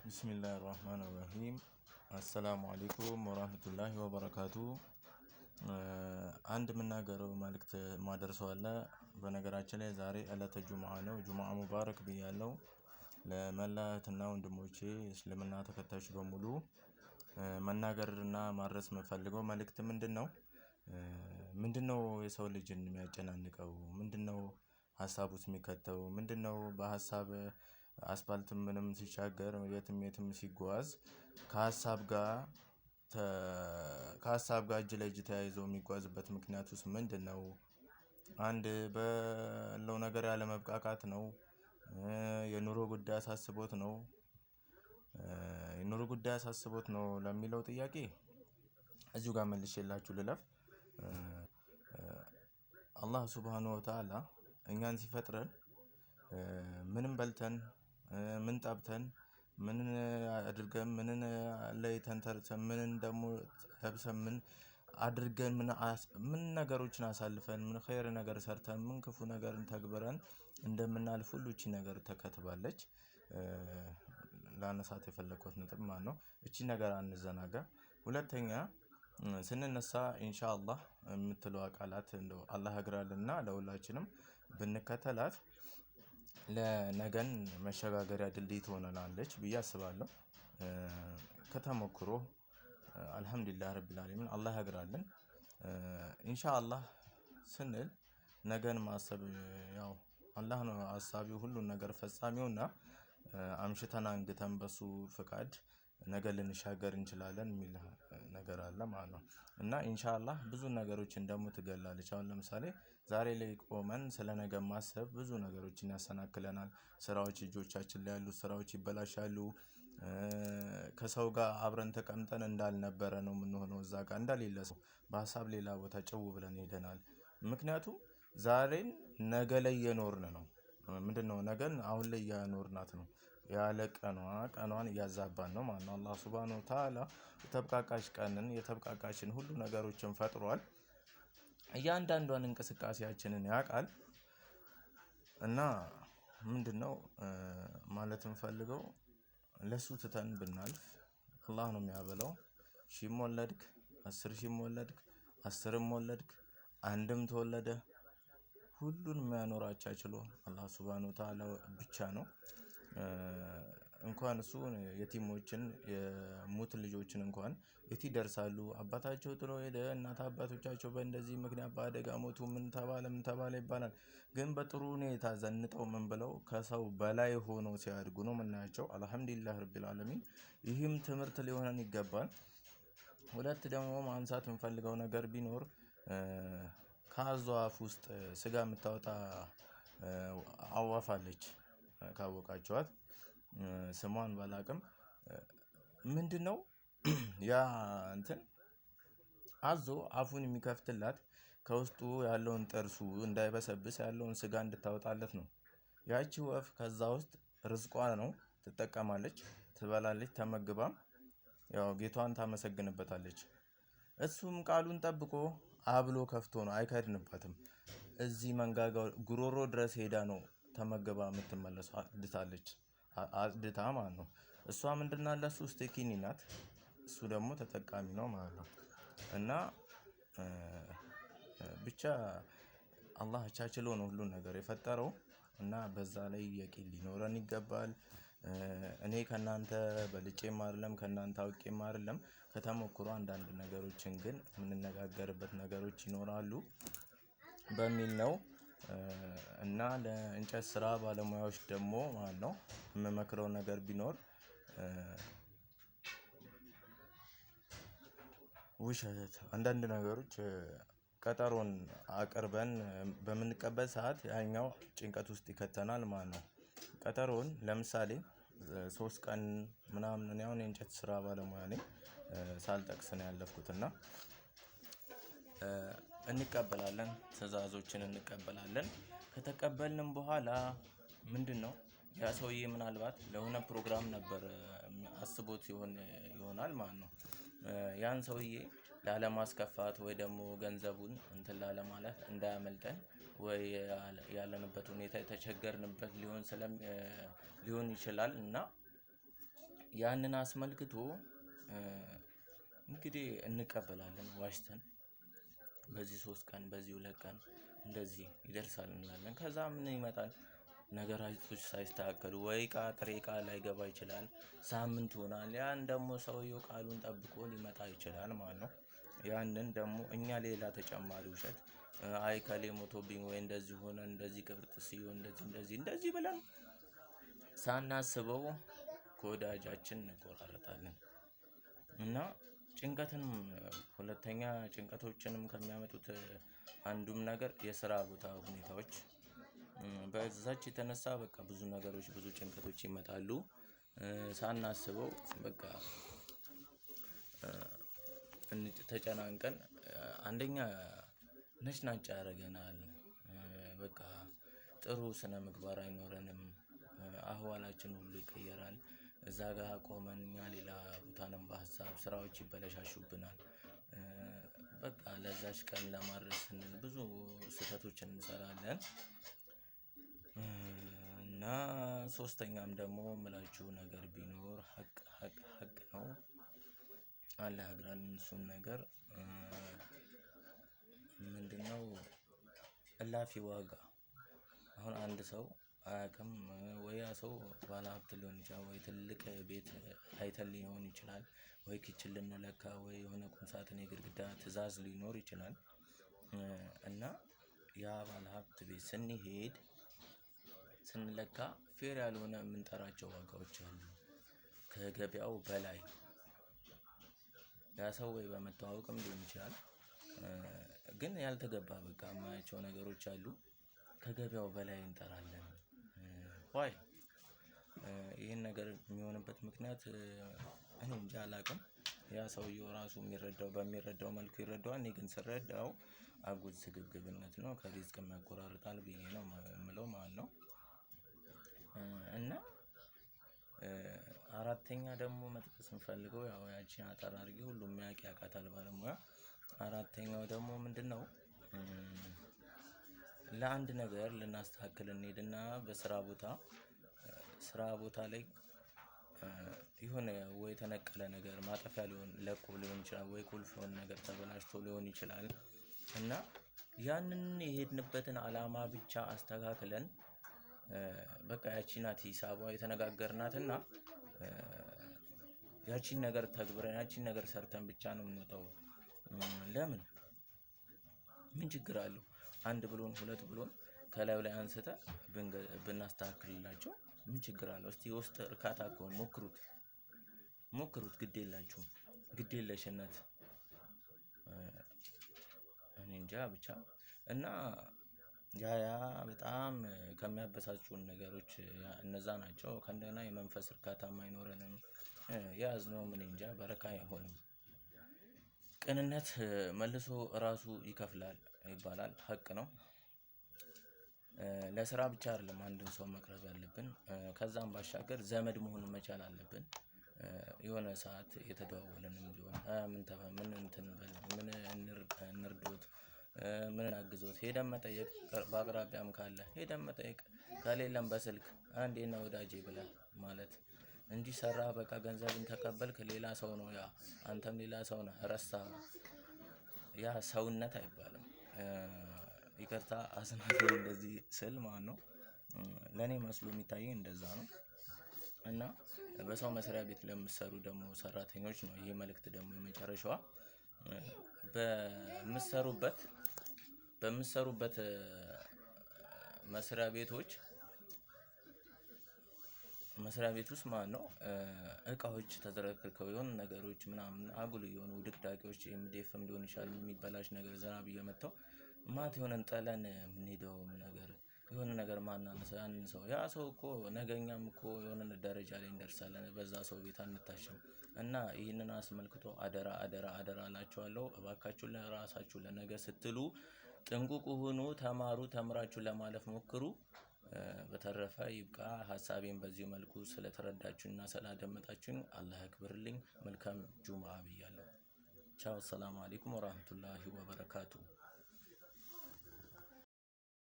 ቢስሚላሂርራህማኒርራሂም አሰላሙ አለይኩም ወራህመቱላሂ ወበረካቱ። አንድ የምናገረው መልእክት ማደርሰው አለ። በነገራችን ላይ ዛሬ ዕለተ ጁምዓ ነው። ጁምዓ ሙባረክ ብያለሁ። ለመላ እህትና ወንድሞቼ እስልምና ተከታዮች በሙሉ መናገርና ማድረስ የምፈልገው መልእክት ምንድነው? ምንድነው የሰው ልጅን የሚያጨናንቀው? ምንድነው ሀሳብ ውስጥ የሚከተው? ምንድነው በሀሳብ አስፓልት ምንም ሲሻገር የትም ሲጓዝ ከሀሳብ ጋር እጅ ለእጅ ተያይዞ የሚጓዝበት ምክንያት ውስጥ ምንድነው? አንድ ባለው ነገር ያለ መብቃቃት ነው። የኑሮ ጉዳይ አሳስቦት ነው። የኑሮ ጉዳይ አሳስቦት ነው ለሚለው ጥያቄ እዚሁ ጋር መልሼላችሁ ልለፍ። አላህ ሱብሃነሁ ወተዓላ እኛን ሲፈጥረን ምንም በልተን ምን ጠብተን ምን አድርገን ምን ለይተን ተርተን ምን ደግሞ ለብሰን ምን አድርገን ምን ነገሮችን አሳልፈን ምን ኸይር ነገር ሰርተን ምን ክፉ ነገርን ተግብረን እንደምናልፍ ሁሉ እቺ ነገር ተከትባለች። ላነሳት የፈለኩት ነጥብ ማነው? እቺ ነገር አንዘናጋ። ሁለተኛ ስንነሳ ኢንሻአላህ የምትለው ቃላት እንደው አላህ ያግራልና ለሁላችንም ብንከተላት ለነገን መሸጋገሪያ ድልድይ ትሆነናለች ብዬ አስባለሁ። ከተሞክሮ አልሐምዱሊላህ ረቢል ዓለሚን አላህ ያግራልን። ኢንሻአላህ ስንል ነገን ማሰብ ያው አላህ ነው አሳቢው ሁሉን ነገር ፈጻሚውና አምሽተን አንግተን በሱ ፍቃድ ነገ ልንሻገር እንችላለን የሚል ነገር አለ ማለት ነው። እና ኢንሻአላህ ብዙ ነገሮችን ደግሞ ትገላለች። አሁን ለምሳሌ ዛሬ ላይ ቆመን ስለነገ ማሰብ ብዙ ነገሮችን ያሰናክለናል። ስራዎች እጆቻችን ላይ ያሉ ስራዎች ይበላሻሉ። ከሰው ጋር አብረን ተቀምጠን እንዳልነበረ ነው የምንሆነው። እዛ ጋር እንደሌለ ሰው በሀሳብ ሌላ ቦታ ጭው ብለን ሄደናል። ምክንያቱም ዛሬን ነገ ላይ እየኖርን ነው። ምንድነው ነገን አሁን ላይ እያኖርናት ነው። ያለ ቀኗን እያዛባን ነው ማለት ነው። አላህ ሱብሃነሁ ወተዓላ የተብቃቃች ቀንን የተብቃቃችን ሁሉ ነገሮችን ፈጥሯል። እያንዳንዷን እንቅስቃሴያችንን ያውቃል። እና ምንድነው ማለት የምፈልገው ለሱ ትተን ብናልፍ አላህ ነው የሚያበላው። ሺህም ወለድክ 10,000ም ወለድክ 10ም ወለድክ አንድም ተወለደ ሁሉን የሚያኖራቸው ችሎ አላህ ሱብሃነሁ ወተዓላ ብቻ ነው። እንኳን እሱ የቲሞችን የሙት ልጆችን እንኳን የት ይደርሳሉ? አባታቸው ጥሎ ሄደ እናት አባቶቻቸው በእንደዚህ ምክንያት በአደጋ ሞቱ ምን ተባለ ይባላል። ግን በጥሩ ሁኔታ ዘንጠው ምን ብለው ከሰው በላይ ሆኖ ሲያድጉ ነው የምናያቸው። አልሐምዱሊላህ ረቢል ዓለሚን ይህም ትምህርት ሊሆነን ይገባል። ሁለት ደግሞ ማንሳት የምፈልገው ነገር ቢኖር ከአዞ አፍ ውስጥ ስጋ የምታወጣ አዋፍ አለች። ካወቃችኋት ስሟን ባላውቅም ምንድነው ያ እንትን አዞ አፉን የሚከፍትላት ከውስጡ ያለውን ጥርሱ እንዳይበሰብስ ያለውን ስጋ እንድታወጣለት ነው። ያቺ ወፍ ከዛ ውስጥ ርዝቋ ነው ትጠቀማለች ትበላለች ተመግባም ያው ጌታዋን ታመሰግንበታለች። እሱም ቃሉን ጠብቆ አብሎ ከፍቶ ነው አይከድንበትም። እዚህ መንጋጋው ጉሮሮ ድረስ ሄዳ ነው ተመግባ የምትመለሰው አጽድታ ማለት ነው። እሷ ምንድነው አለ እሱ ስቴኪኒ ናት። እሱ ደግሞ ተጠቃሚ ነው ማለት ነው። እና ብቻ አላህ ቻችሎ ነው ሁሉን ነገር የፈጠረው እና በዛ ላይ የቂን ሊኖረን ይገባል። እኔ ከናንተ በልጬም አይደለም ከናንተ አውቄም አይደለም ከተሞክሮ አንዳንድ ነገሮችን ግን የምንነጋገርበት ነገሮች ይኖራሉ በሚል ነው። እና ለእንጨት ስራ ባለሙያዎች ደግሞ ማለት ነው የምመክረው ነገር ቢኖር ውሸት አንዳንድ ነገሮች ቀጠሮን አቅርበን በምንቀበል ሰዓት ያኛው ጭንቀት ውስጥ ይከተናል ማለት ነው። ቀጠሮን ለምሳሌ 3 ቀን ምናምን እኔ አሁን የእንጨት ስራ ባለሙያ ነኝ። ሳልጠቅስ ነው ያለፍኩት እና እንቀበላለን ትዕዛዞችን እንቀበላለን ከተቀበልንም በኋላ ምንድነው ያ ሰውዬ ምናልባት ለሆነ ፕሮግራም ነበር አስቦት ይሆናል ማለት ነው። ያን ሰውዬ ላለማስከፋት ወይ ደግሞ ገንዘቡን እንትን ላለማለት እንዳያመልጠን ወይ ያለንበት ሁኔታ የተቸገርንበት ሊሆን ይችላል እና ያንን አስመልክቶ እንግዲህ እንቀበላለን ዋሽተን በዚህ 3 ቀን በዚህ 2 ቀን እንደዚህ ይደርሳል እንላለን። ከዛ ምን ይመጣል? ነገራቶች ሳይስተካከሉ ወይ ጥሬ ዕቃ ላይገባ ይችላል፣ ሳምንት ይሆናል። ያን ደግሞ ሰውየው ቃሉን ጠብቆ ሊመጣ ይችላል ማለት ነው። ያንን ደግሞ እኛ ሌላ ተጨማሪ ውሸት አይ ከሌ ሞቶብኝ ወይ እንደዚህ ሆነ እንደዚህ ቅብርጥስ ሲሆን እንደዚህ ብለን ሳናስበው ከወዳጃችን እንቆራረጣለን። እና ጭንቀትንም ሁለተኛ ጭንቀቶችንም ከሚያመጡት አንዱም ነገር የስራ ቦታ ሁኔታዎች በዛች የተነሳ በቃ ብዙ ነገሮች ብዙ ጭንቀቶች ይመጣሉ። ሳናስበው በቃ ተጨናንቀን አንደኛ ነጭናጫ ያደርገናል። በቃ ጥሩ ስነ ምግባር አይኖረንም። አህዋላችን ሁሉ ይቀየራል። እዛ ጋር ቆመን እኛ ሌላ ቦታ ነን በሀሳብ ስራዎች ይበለሻሹብናል። በቃ ለዛች ቀን ለማድረስ ስንል ብዙ ስህተቶችን እንሰራለን። እና ሶስተኛም ደግሞ የምላችሁ ነገር ቢኖር ሀቅ ነው። አላህ ያግራን እሱን ነገር ምንድነው? እላፊ ዋጋ አሁን አንድ ሰው አያውቅም ወይ ያ ሰው ባለሀብት ሊሆን ይችላል ወይ ትልቅ ቤት አይተን ሊሆን ይችላል ወይ ኪችን ልንለካ ወይ የሆነ ቁምሳጥን የግድግዳ ትዕዛዝ ሊኖር ይችላል። እና ያ ባለሀብት ቤት ስንሄድ ስንለካ ፌር ያልሆነ የምንጠራቸው ዋጋዎች አሉ። ከገበያው በላይ ያ ሰው ወይ በመተዋወቅም ሊሆን ይችላል። ግን ያልተገባ በቃ የማያቸው ነገሮች አሉ። ከገበያው በላይ እንጠራለን። ዋይ ይሄን ነገር የሚሆንበት ምክንያት እኔ እንጃ አላውቅም። ያ ሰውየው ራሱ በሚረዳው መልኩ ይረዳዋል። እኔ ግን ስረዳው አጉል ስግብግብነት ነው፣ ከሪዝቅም ያቆራርጣል ብዬ ነው የምለው ማለት ነው። እና አራተኛ ደግሞ መጥቀስ የምፈልገው ያው ያቺን አጠር አድርጌ ሁሉም የሚያውቅ ያውቃታል ባለሙያ። አራተኛው ደግሞ ምንድነው? ለአንድ ነገር ልናስተካክል እንሄድና ስራ ቦታ ላይ የሆነ ወይ የተነቀለ ነገር ማጠፊያ ለቆ ሊሆን ይችላል ወይ ቁልፍ የሆነ ነገር ተበላሽቶ ሊሆን ይችላል። እና ያንን የሄድንበትን አላማ ብቻ አስተካክለን በቃ ያቺ ናት ሂሳቧ የተነጋገርናትና ያቺን ነገር ተግብረን ያቺን ነገር ሰርተን ብቻ ነው የምንወጣው። ለምን ምን ችግር አለው? አንድ ብሎን ሁለት ብሎን ከላዩ ላይ አንስተን ብናስተካክልላቸው ምን ችግር አለው? እስቲ የውስጥ እርካታ እኮ ሞክሩት ግድ የላችሁም። ግድ የለሽነት እኔ እንጃ ብቻ። እና ያ በጣም ከሚያበሳጩን ነገሮች እነዛ ናቸው። ከእንደገና የመንፈስ እርካታም አይኖረንም። የያዝነውም እኔ እንጃ በረካ አይሆንም። ቅንነት መልሶ ራሱ ይከፍላል ይባላል፣ ሀቅ ነው። ለስራ ብቻ አይደለም አንድን ሰው መቅረብ ያለብን፣ ከዛም ባሻገር ዘመድ መሆን መቻል አለብን። የሆነ ሰዓት የተደዋወለንም ቢሆን ምን እንርዶት፣ ምን እናግዞት ሄደን መጠየቅ፣ በአቅራቢያም ካለ ሄደን መጠየቅ፣ ከሌለም በስልክ እንዴት ነህ ወዳጄ ብለህ ማለት እንጂ ሰራህ በቃ ገንዘብን ተቀበልክ ሌላ ሰው ነው ያ፣ አንተም ሌላ ሰው ነህ ረሳህ። ያ ሰውነት አይባልም። ይቅርታ አስናፊ እንደዚህ ስል ማለት ነው። ለኔ መስሎ የሚታየኝ እንደዛ ነው። እና በሰው መስሪያ ቤት ለምትሰሩ ደግሞ ሰራተኞች ነው ይሄ መልእክት ደግሞ የመጨረሻዋ። በምትሰሩበት መስሪያ ቤት ውስጥ ማለት ነው እቃዎች ተዘረክርከው የሆኑ ነገሮች ምናምን አጉል የሆኑ ድቅዳቄዎች ኤምዲኤፍም ሊሆን ይችላል የሚበላሽ ነገር ዝናብ እየመታው ማት የሆነን ጥለን የምንሄደው ነገር የሆነ ነገር ማናነሳው ያንን ሰው ያ ሰው እኮ ነገኛም እኮ የሆነ ደረጃ ላይ እንደርሳለን በዛ ሰው ቤት አንታሽም። እና ይህንን አስመልክቶ አደራ እላችኋለሁ። እባካችሁ ለራሳችሁ ለነገ ስትሉ ጥንቁቅ ሁኑ፣ ተማሩ፣ ተምራችሁ ለማለፍ ሞክሩ። በተረፈ ይብቃ። ሀሳቤን በዚህ መልኩ ስለተረዳችሁና ስላደመጣችሁኝ አላህ ያክብርልኝ። መልካም ጁምዓ ብያለሁ። ቻው፣ ሰላም አለይኩም ወራህመቱላሂ ወበረካቱ።